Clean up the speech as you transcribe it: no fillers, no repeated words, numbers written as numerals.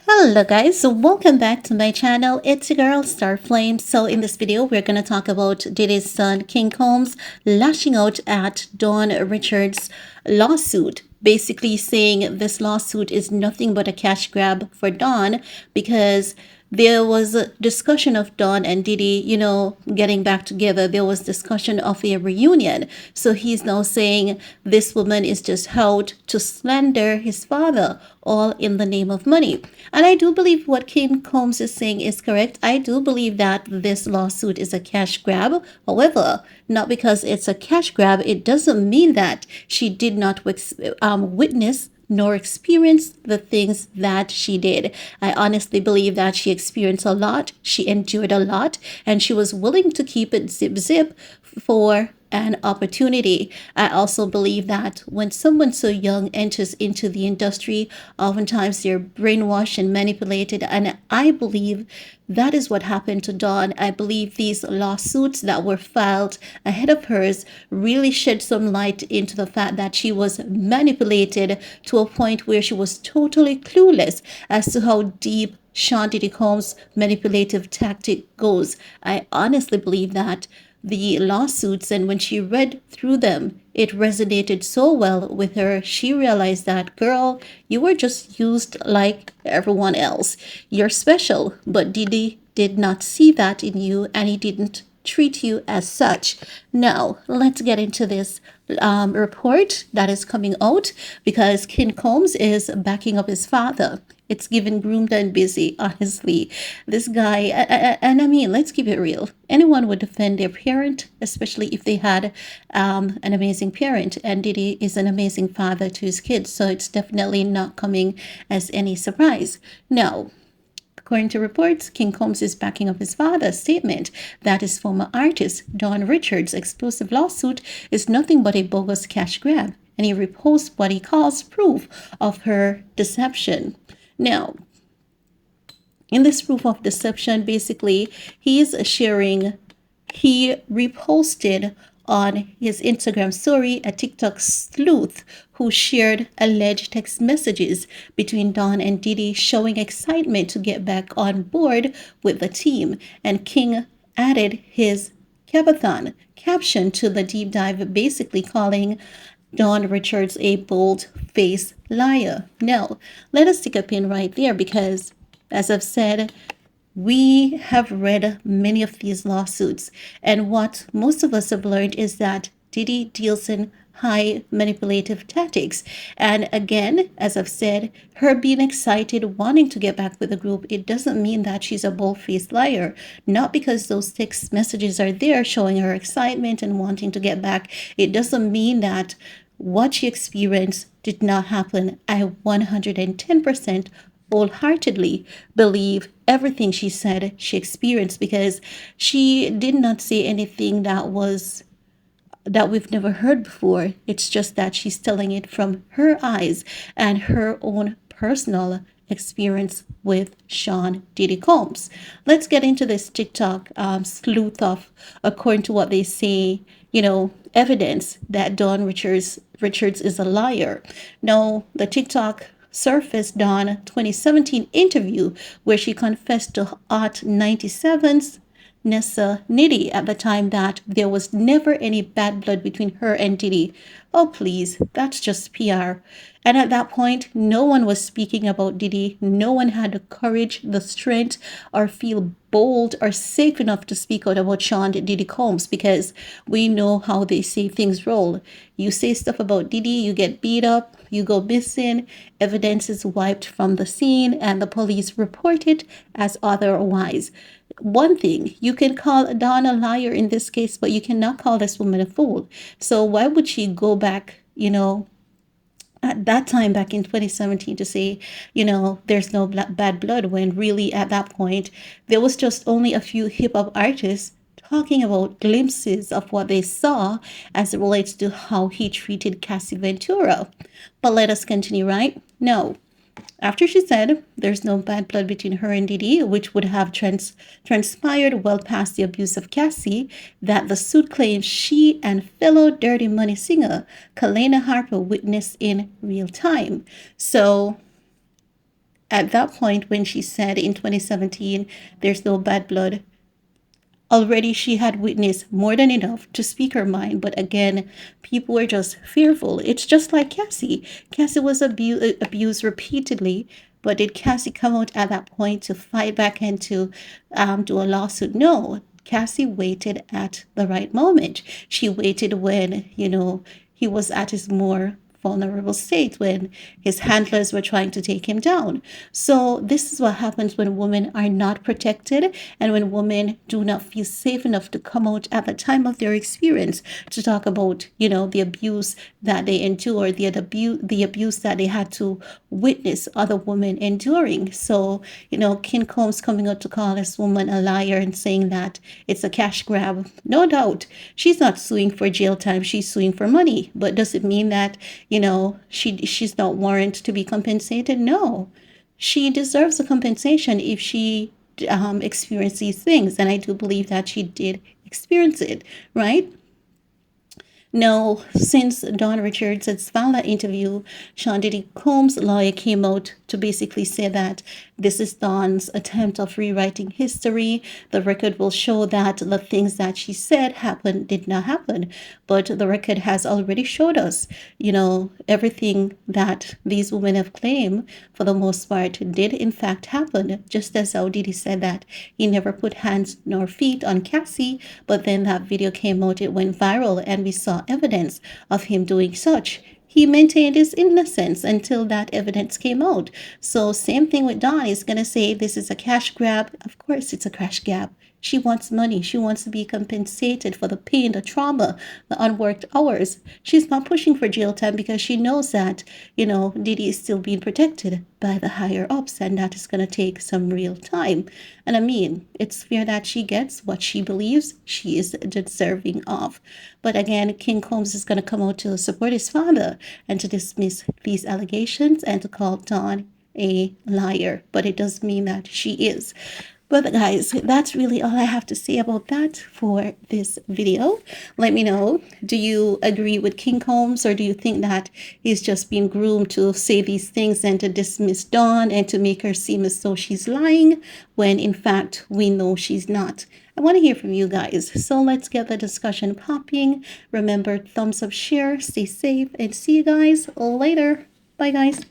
Hello guys, so welcome back to my channel. It's your girl Starflame. So in this video, we're going to talk about Diddy's son King Combs lashing out at Dawn Richards' lawsuit. Basically saying this lawsuit is nothing but a cash grab for Dawn because there was a discussion of Don and Diddy, getting back together. There was discussion of a reunion. So he's now saying this woman is just out to slander his father, all in the name of money. And I do believe what Kim Combs is saying is correct. I do believe that this lawsuit is a cash grab. However, not because it's a cash grab, it doesn't mean that she did not witness nor experienced the things that she did. I honestly believe that she experienced a lot, she endured a lot, and she was willing to keep it zip zip for an opportunity. I also believe that when someone so young enters into the industry, oftentimes they're brainwashed and manipulated. And I believe that is what happened to Dawn. I believe these lawsuits that were filed ahead of hers really shed some light into the fact that she was manipulated to a point where she was totally clueless as to how deep Sean Diddy Combs' manipulative tactic goes. I honestly believe that the lawsuits, and when she read through them, it resonated so well with her. She realized that, girl, you were just used like everyone else. You're special, but Diddy did not see that in you, and he didn't treat you as such. Now, let's get into this report that is coming out because Ken Combs is backing up his father. It's given groomed and busy, honestly. This guy, and I mean, let's keep it real. Anyone would defend their parent, especially if they had an amazing parent. And Diddy is an amazing father to his kids, so it's definitely not coming as any surprise. Now, according to reports, King Combs is backing up his father's statement that his former artist, Don Richards' explosive lawsuit is nothing but a bogus cash grab, and he reposts what he calls proof of her deception. Now, in this proof of deception, basically, he reposted on his Instagram story a TikTok sleuth who shared alleged text messages between Don and Diddy showing excitement to get back on board with the team. And King added his Capathon caption to the deep dive, basically calling Don Richards a bold-faced liar. Now, let us take a pin right there because, as I've said, we have read many of these lawsuits, and what most of us have learned is that Diddy deals in high manipulative tactics. And again, as I've said, her being excited, wanting to get back with the group, it doesn't mean that she's a bold-faced liar. Not because those text messages are there showing her excitement and wanting to get back. It doesn't mean that what she experienced did not happen. I 110% wholeheartedly believe everything she said she experienced because she did not say anything that we've never heard before. It's just that she's telling it from her eyes and her own personal experience with Sean Diddy Combs. Let's get into this TikTok sleuth of, according to what they say, evidence that Don Richards is a liar. No, the TikTok surfaced Dawn 2017 interview where she confessed to Art 97's Nessa Niddy at the time that there was never any bad blood between her and Diddy. Oh, please, that's just PR. And at that point, no one was speaking about Diddy. No one had the courage, the strength, or feel bold or safe enough to speak out about Sean Diddy Combs because we know how they say things roll. You say stuff about Diddy, you get beat up, you go missing, evidence is wiped from the scene, and the police report it as otherwise. One thing, you can call Dawn a liar in this case, but you cannot call this woman a fool. So why would she go back, at that time back in 2017 to say, there's no bad blood when really at that point there was just only a few hip hop artists talking about glimpses of what they saw as it relates to how he treated Cassie Ventura. But let us continue, right? No. After she said there's no bad blood between her and Diddy, which would have transpired well past the abuse of Cassie, that the suit claims she and fellow Dirty Money singer Kalena Harper witnessed in real time. So at that point, when she said in 2017, there's no bad blood, already she had witnessed more than enough to speak her mind. But again, people were just fearful. It's just like Cassie. Cassie was abused repeatedly. But did Cassie come out at that point to fight back and to do a lawsuit? No. Cassie waited at the right moment. She waited when, he was at his more vulnerable state, when his handlers were trying to take him down. So this is what happens when women are not protected, and when women do not feel safe enough to come out at the time of their experience to talk about, the abuse that they endure, the abuse that they had to witness other women enduring. So, King Combs coming out to call this woman a liar and saying that it's a cash grab. No doubt, she's not suing for jail time, she's suing for money. But does it mean that, she's not warranted to be compensated? No. She deserves a compensation if she experienced these things. And I do believe that she did experience it, right? No, since Don Richardson's found that interview, Sean Diddy Combs' lawyer came out to basically say that this is Don's attempt of rewriting history. The record will show that the things that she said did not happen. But the record has already showed us, everything that these women have claimed, for the most part, did in fact happen. Just as how Diddy said that he never put hands nor feet on Cassie, but then that video came out, it went viral, and we saw evidence of him doing such. He maintained his innocence until that evidence came out. So same thing with Dawn. He's going to say this is a cash grab. Of course it's a cash grab. She wants money. She wants to be compensated for the pain, the trauma, the unworked hours. She's not pushing for jail time because she knows that, Diddy is still being protected by the higher ups, and that is going to take some real time. And I mean, it's fair that she gets what she believes she is deserving of. But again, King Combs is going to come out to support his father and to dismiss these allegations and to call Dawn a liar. But it does mean that she is. But guys, that's really all I have to say about that for this video. Let me know, do you agree with King Combs, or do you think that he's just been groomed to say these things and to dismiss Dawn and to make her seem as though she's lying when in fact we know she's not? I want to hear from you guys. So let's get the discussion popping. Remember, thumbs up, share, stay safe, and see you guys later. Bye guys.